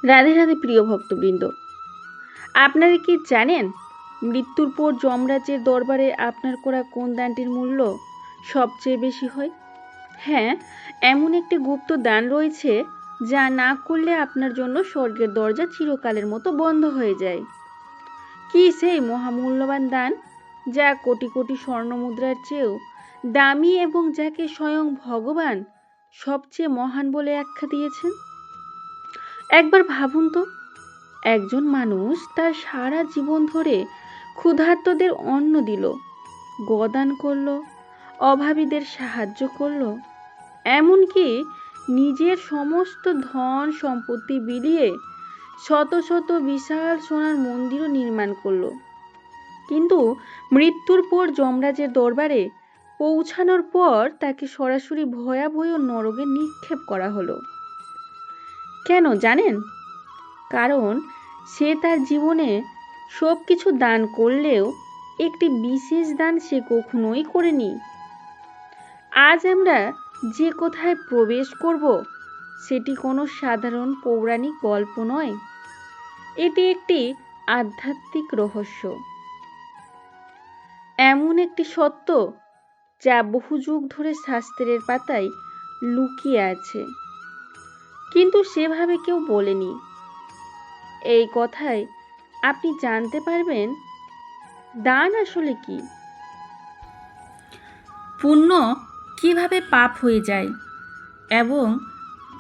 রাধে রাধে প্রিয় ভক্তবৃন্দ, আপনারা কি জানেন মৃত্যুর পর যমরাজের দরবারে আপনার করা কোন দানটির মূল্য সবচেয়ে বেশি হয়? হ্যাঁ, এমন একটি গুপ্ত দান রয়েছে যা না করলে আপনার জন্য স্বর্গের দরজা চিরকালের মতো বন্ধ হয়ে যায়। কি সেই মহামূল্যবান দান যা কোটি কোটি স্বর্ণমুদ্রার চেয়েও দামি এবং যাকে স্বয়ং ভগবান সবচেয়ে মহান বলে আখ্যা দিয়েছেন? একবার ভাবুন তো, একজন মানুষ তার সারা জীবন ধরে ক্ষুধার্তদের অন্ন দিল, গোদান করলো, অভাবীদের সাহায্য করলো, এমনকি নিজের সমস্ত ধন সম্পত্তি বিলিয়ে শত শত বিশাল সোনার মন্দিরও নির্মাণ করলো। কিন্তু মৃত্যুর পর যমরাজের দরবারে পৌঁছানোর পর তাকে সরাসরি ভয়াবহ নরকে নিক্ষেপ করা হলো। কেন জানেন? কারণ সে তার জীবনে সব কিছু দান করলেও একটি বিশেষ দান সে কখনোই করেনি। আজ আমরা যে কোথায় প্রবেশ করব সেটি কোনো সাধারণ পৌরাণিক গল্প নয়, এটি একটি আধ্যাত্মিক রহস্য, এমন একটি সত্য যা বহু যুগ ধরে শাস্ত্রের পাতায় লুকিয়ে আছে, কিন্তু সেভাবে কেউ বলেনি। এই কথায় আপনি জানতে পারবেন দান আসলে কি, পুণ্য কিভাবে পাপ হয়ে যায় এবং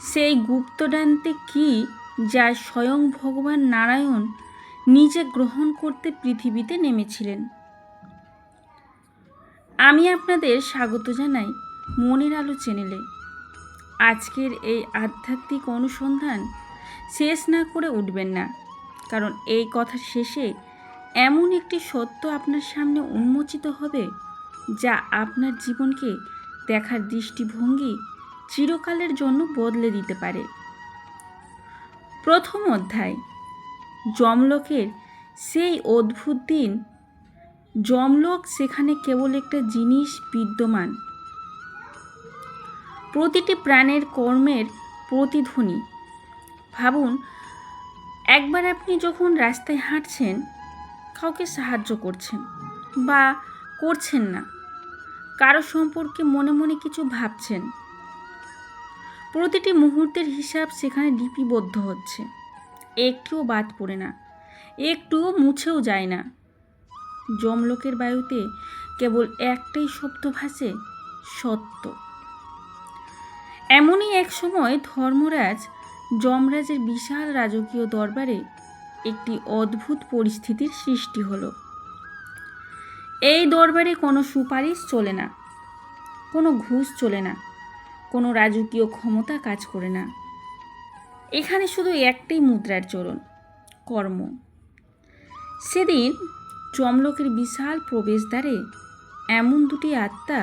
সেই গুপ্তদানটি কি যা স্বয়ং ভগবান নারায়ণ নিজে গ্রহণ করতে পৃথিবীতে নেমেছিলেন। আমি আপনাদের স্বাগত জানাই মনের আলো চ্যানেলে। আজকের এই আধ্যাত্মিক অনুসন্ধান শেষ না করে উঠবেন না, কারণ এই কথার শেষে এমন একটি সত্য আপনার সামনে উন্মোচিত হবে যা আপনার জীবনকে দেখার দৃষ্টিভঙ্গি চিরকালের জন্য বদলে দিতে পারে। প্রথম অধ্যায়, যমলোকের সেই অদ্ভুত দিন। যমলোক সেখানে কেবল একটা জিনিস বিদ্যমান, প্রতিটি প্রাণের কর্মের প্রতিধ্বনি। ভাবুন, একবার আপনি যখন রাস্তায় হাঁটছেন, কাউকে সাহায্য করছেন বা করছেন না, কারো সম্পর্কে মনে মনে কিছু ভাবছেন, প্রতিটি মুহূর্তের হিসাব সেখানে লিপিবদ্ধ হচ্ছে, একটুও বাদ পড়ে না, একটুও মুছেও যায় না। যমলোকের বায়ুতে কেবল একটাই শব্দ ভাসে, সত্য। এমনই এক সময় ধর্মরাজ যমরাজের বিশাল রাজকীয় দরবারে একটি অদ্ভুত পরিস্থিতির সৃষ্টি হলো। এই দরবারে কোনো সুপারিশ চলে না, কোনো ঘুষ চলে না, কোনো রাজকীয় ক্ষমতা কাজ করে না। এখানে শুধু একটাই মুদ্রার চরণ, কর্ম। সেদিন যমলোকের বিশাল প্রবেশদ্বারে এমন দুটি আত্মা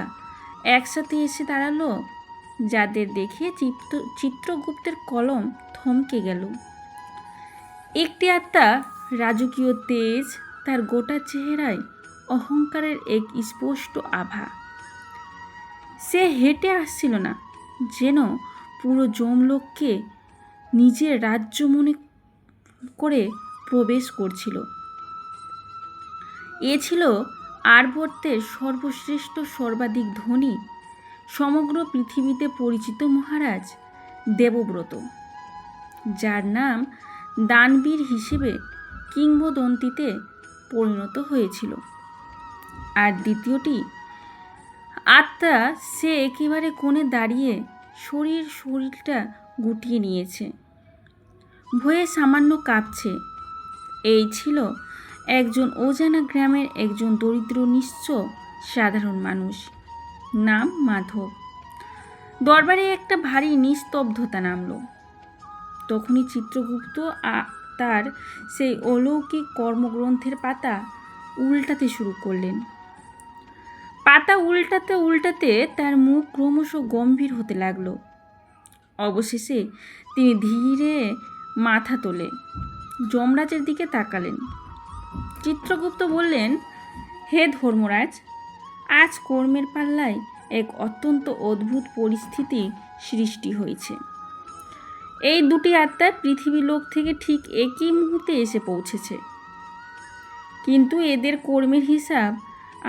একসাথে এসে দাঁড়ালো যাদের দেখে চিত্রগুপ্তের কলম থমকে গেল। একটি আত্মা রাজকীয় তেজ, তার গোটা চেহারায় অহংকারের এক স্পষ্ট আভা। সে হেঁটে আসছিল না, যেন পুরো যমলোককে নিজের রাজ্য মনে করে প্রবেশ করছিল। এ ছিল আর্যবর্তের সর্বশ্রেষ্ঠ, সর্বাধিক ধনী, সমগ্র পৃথিবীতে পরিচিত মহারাজ দেবব্রত, যার নাম দানবীর হিসেবে কিংবদন্তিতে পরিণত হয়েছিল। আর দ্বিতীয়টি আত্মা, সে একেবারে কোণে দাঁড়িয়ে শরীরটা গুটিয়ে নিয়েছে, ভয়ে সামান্য কাঁপছে। এই ছিল একজন অজানা গ্রামের একজন দরিদ্র নিঃস্ব সাধারণ মানুষ, নাম মাধব। দরবারে একটা ভারী নিস্তব্ধতা নামল। তখনই চিত্রগুপ্ত তার সেই অলৌকিক কর্মগ্রন্থের পাতা উল্টাতে শুরু করলেন। পাতা উল্টাতে উল্টাতে তার মুখ ক্রমশ গম্ভীর হতে লাগলো। অবশেষে তিনি ধীরে মাথা তোলে যমরাজের দিকে তাকালেন। চিত্রগুপ্ত বললেন, হে ধর্মরাজ, আজ কর্মের পাল্লায় এক অত্যন্ত অদ্ভুত পরিস্থিতি সৃষ্টি হয়েছে। এই দুটি আত্মা পৃথিবী লোক থেকে ঠিক একই মুহূর্তে এসে পৌঁছেছে, কিন্তু এদের কর্মের হিসাব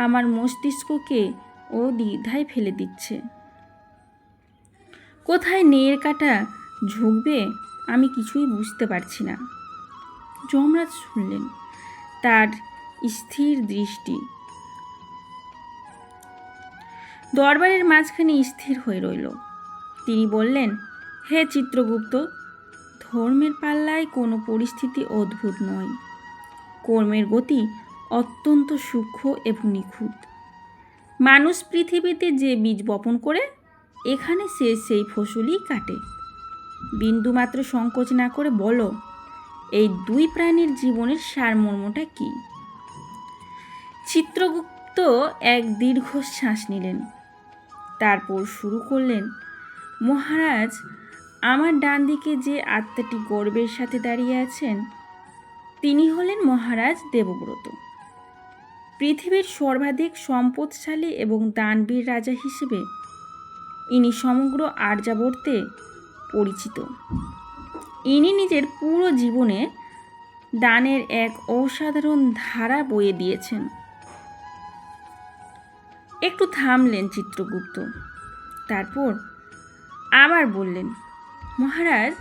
আমার মস্তিষ্ককে ও দ্বিধায় ফেলে দিচ্ছে। কোথায় নের কাটা ঝুঁকবে আমি কিছুই বুঝতে পারছি না। যমরাজ শুনলেন, তার স্থির দৃষ্টি দরবারের মাঝখানে স্থির হয়ে রইল। তিনি বললেন, হে চিত্রগুপ্ত, ধর্মের পাল্লায় কোনো পরিস্থিতি অদ্ভুত নয়। কর্মের গতি অত্যন্ত সূক্ষ্ম এবং নিখুঁত। মানুষ পৃথিবীতে যে বীজ বপন করে, এখানে সে সেই ফসলই কাটে। বিন্দুমাত্র সংকোচ না করে বলো, এই দুই প্রাণীর জীবনের সারমর্মটা কি? চিত্রগুপ্ত এক দীর্ঘশ্বাস নিলেন, তারপর শুরু করলেন, মহারাজ, আমার ডান দিকে যে আত্মাটি গর্বের সাথে দাঁড়িয়ে আছেন, তিনি হলেন মহারাজ দেবব্রত। পৃথিবীর সর্বাধিক সম্পদশালী এবং দানবীর রাজা হিসেবে ইনি সমগ্র আর্যাবর্তে পরিচিত। ইনি নিজের পুরো জীবনে দানের এক অসাধারণ ধারা বয়ে দিয়েছেন। একটু থামলেন চিত্রগুপ্ত, তারপর আবার বললেন, মহারাজ,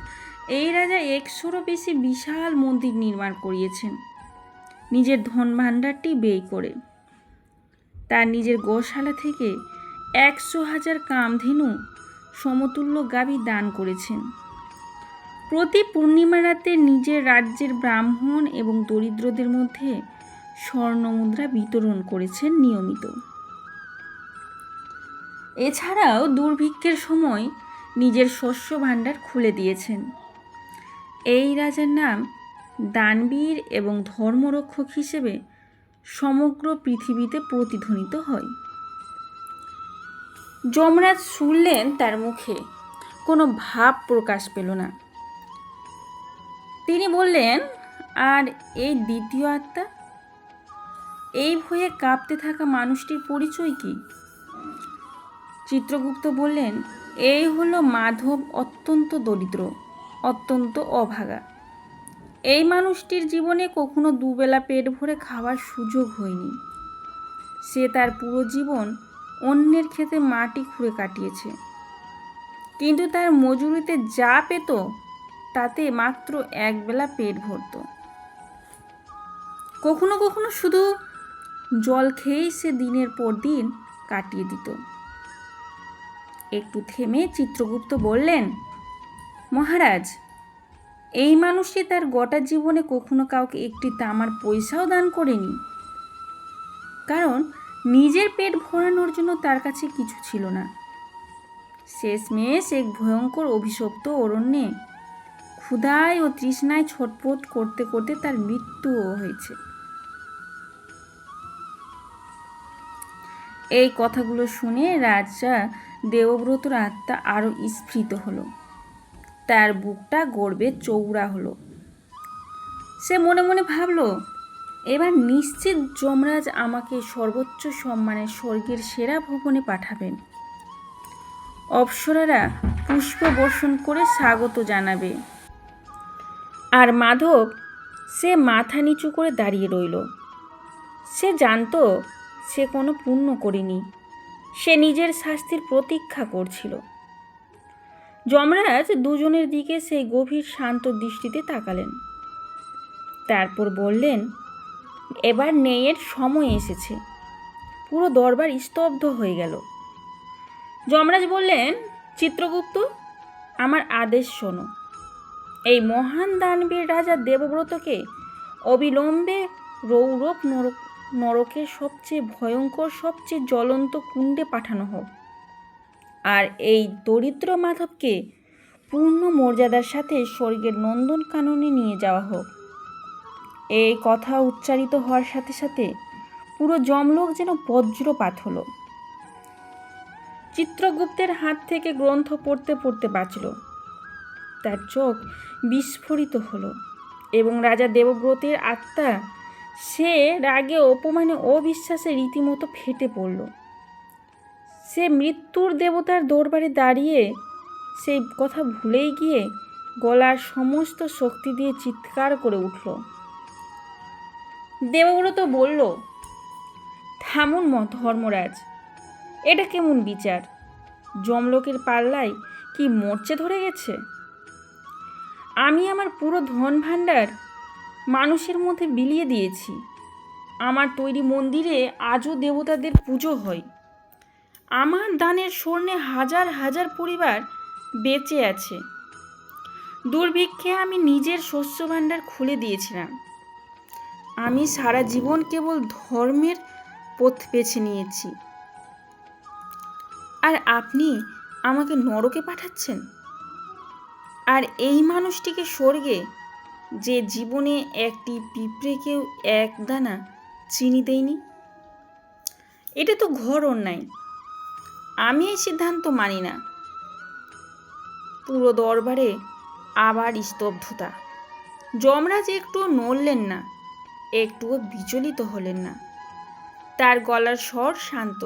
এই রাজা 100-রও বেশি বিশাল মন্দির নির্মাণ করিয়েছেন নিজের ধন ভাণ্ডারটি ব্যয় করে। তার নিজের গোশালা থেকে 100,000 কামধেনু সমতুল্য গাভী দান করেছেন। প্রতি পূর্ণিমা রাতে নিজের রাজ্যের ব্রাহ্মণ এবং দরিদ্রদের মধ্যে স্বর্ণমুদ্রা বিতরণ করেছেন নিয়মিত। এছাড়াও দুর্ভিক্ষের সময় নিজের শস্য ভাণ্ডার খুলে দিয়েছেন। এই রাজার নাম দানবীর এবং ধর্মরক্ষক হিসেবে সমগ্র পৃথিবীতে প্রতিধ্বনিত হয়। যমরাজ শুনলেন, তার মুখে কোনো ভাব প্রকাশ পেল না। তিনি বললেন, আর এই দ্বিতীয় আত্মা, এই ভয়ে কাঁপতে থাকা মানুষটির পরিচয় কি? চিত্রগুপ্ত বললেন, এই হলো মাধব, অত্যন্ত দরিদ্র, অত্যন্ত অভাগা। এই মানুষটির জীবনে কখনো দুবেলা পেট ভরে খাওয়ার সুযোগ হয়নি। সে তার পুরো জীবন অন্যের ক্ষেতে মাটি খুঁড়ে কাটিয়েছে, কিন্তু তার মজুরিতে যা পেত তাতে মাত্র একবেলা পেট ভরত। কখনো কখনো শুধু জল খেয়েই সে দিনের পর দিন কাটিয়ে দিত। একটু থেমে চিত্রগুপ্ত বললেন, মহারাজ, এই মানুষটি তার গোটা জীবনে কখনো কাউকে একটি তামার পয়সাও দান করেনি, কারণ নিজের পেট ভরানোর জন্য তার কাছে কিছু ছিল না। শেষমেশ এক ভয়ঙ্কর অভিশপ্ত অরণ্যে ক্ষুধায় ও তৃষ্ণায় ছটফট করতে করতে তার মৃত্যুও হয়েছে। এই কথাগুলো শুনে রাজা দেবব্রতর আত্মা আরও স্ফীত হলো। তার বুকটা গর্বে চৌড়া হলো। সে মনে মনে ভাবল, এবার নিশ্চিত যমরাজ আমাকে সর্বোচ্চ সম্মানের স্বর্গের সেরা ভবনে পাঠাবেন। অপ্সরারা পুষ্প বর্ষণ করে স্বাগত জানাবে। আর মাধব, সে মাথা নিচু করে দাঁড়িয়ে রইল। সে জানত সে কোনো পুণ্য করেনি, সে নিজের শাস্তির প্রতীক্ষা করছিল। যমরাজ দুজনের দিকে সেই গভীর শান্ত দৃষ্টিতে তাকালেন, তারপর বললেন, এবার ন্যায়ের সময় এসেছে। পুরো দরবার স্তব্ধ হয়ে গেল। যমরাজ বললেন, চিত্রগুপ্ত, আমার আদেশ শোনো। এই মহান দানবীর রাজা দেবব্রতকে অবিলম্বে রৌরব নরকের সবচেয়ে ভয়ঙ্কর, সবচেয়ে জ্বলন্ত কুণ্ডে পাঠানো হোক, আর এই দরিদ্র মাধবকে পূর্ণ মর্যাদার সাথে স্বর্গের নন্দনকাননে নিয়ে যাওয়া হোক। এই কথা উচ্চারিত হওয়ার সাথে সাথে পুরো যমলোক যেন বজ্রপাত হলো। চিত্রগুপ্তের হাত থেকে গ্রন্থ পড়তে পড়তে বাঁচল। তার চোখ বিস্ফোরিত হলো এবং রাজা দেবব্রতের আত্মা, সে রাগে, অপমানে, অবিশ্বাসে রীতিমতো ফেটে পড়ল। সে মৃত্যুর দেবতার দরবারে দাঁড়িয়ে সেই কথা ভুলেই গিয়ে গলার সমস্ত শক্তি দিয়ে চিৎকার করে উঠল। দেবব্রত বলল, থামুন ধর্মরাজ, এটা কেমন বিচার? যমলোকের পাল্লায় কি মরচে ধরে গেছে? আমি আমার পুরো ধন ভাণ্ডার মানুষের মধ্যে বিলিয়ে দিয়েছি। আমার তৈরি মন্দিরে আজও দেবতাদের পুজো হয়। আমার দানের স্বর্ণে হাজার হাজার পরিবার বেঁচে আছে। দুর্ভিক্ষে আমি নিজের শস্য ভাণ্ডার খুলে দিয়েছিলাম। আমি সারা জীবন কেবল ধর্মের পথ বেছে নিয়েছি, আর আপনি আমাকে নরকে পাঠাচ্ছেন? আর এই মানুষটিকে স্বর্গে, যে জীবনে একটি পিঁপড়েকেও এক দানা চিনি দেয়নি? এটা তো ঘোর অন্যায়। আমি এই সিদ্ধান্ত মানি না। পুরো দরবারে আবার স্তব্ধতা। যমরাজ একটুও নড়লেন না, একটুও বিচলিত হলেন না। তার গলার স্বর শান্ত,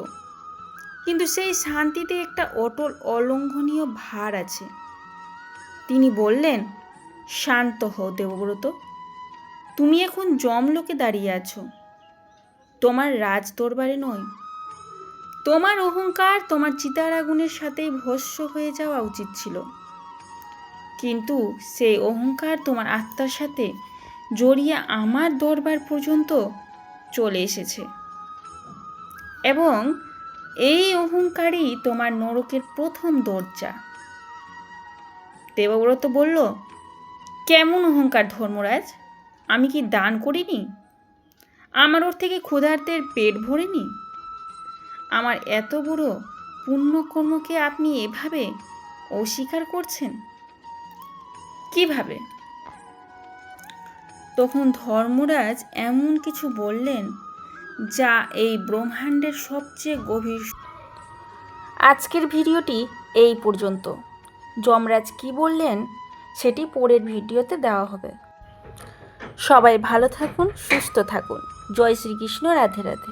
কিন্তু সেই শান্তিতে একটা অটল অলঙ্ঘনীয় ভার আছে। তিনি বললেন, শান্ত হও দেবব্রত। তুমি এখন যমলোকে দাঁড়িয়ে আছো, তোমার রাজ দরবারে নয়। তোমার অহংকার তোমার চিতার আগুনের সাথেই ভস্ম হয়ে যাওয়া উচিত ছিল, কিন্তু সেই অহংকার তোমার আত্মার সাথে জড়িয়ে আমার দরবার পর্যন্ত চলে এসেছে, এবং এই অহংকারই তোমার নরকের প্রথম দরজা। দেবব্রত বলল, কেমন অহংকার ধর্মরাজ? আমি কি দান করিনি? আমার ওর থেকে ক্ষুধার্তের পেট ভরেনি? আমার এত বড় পুণ্যকর্মকে আপনি এভাবে অস্বীকার করছেন কিভাবে? তখন ধর্মরাজ এমন কিছু বললেন যা এই ব্রহ্মাণ্ডের সবচেয়ে গভীর। আজকের ভিডিওটি এই পর্যন্ত। যমরাজ কি বললেন সেটি পরের ভিডিওতে দেওয়া হবে। সবাই ভালো থাকুন, সুস্থ থাকুন। জয় শ্রীকৃষ্ণ, রাধে রাধে।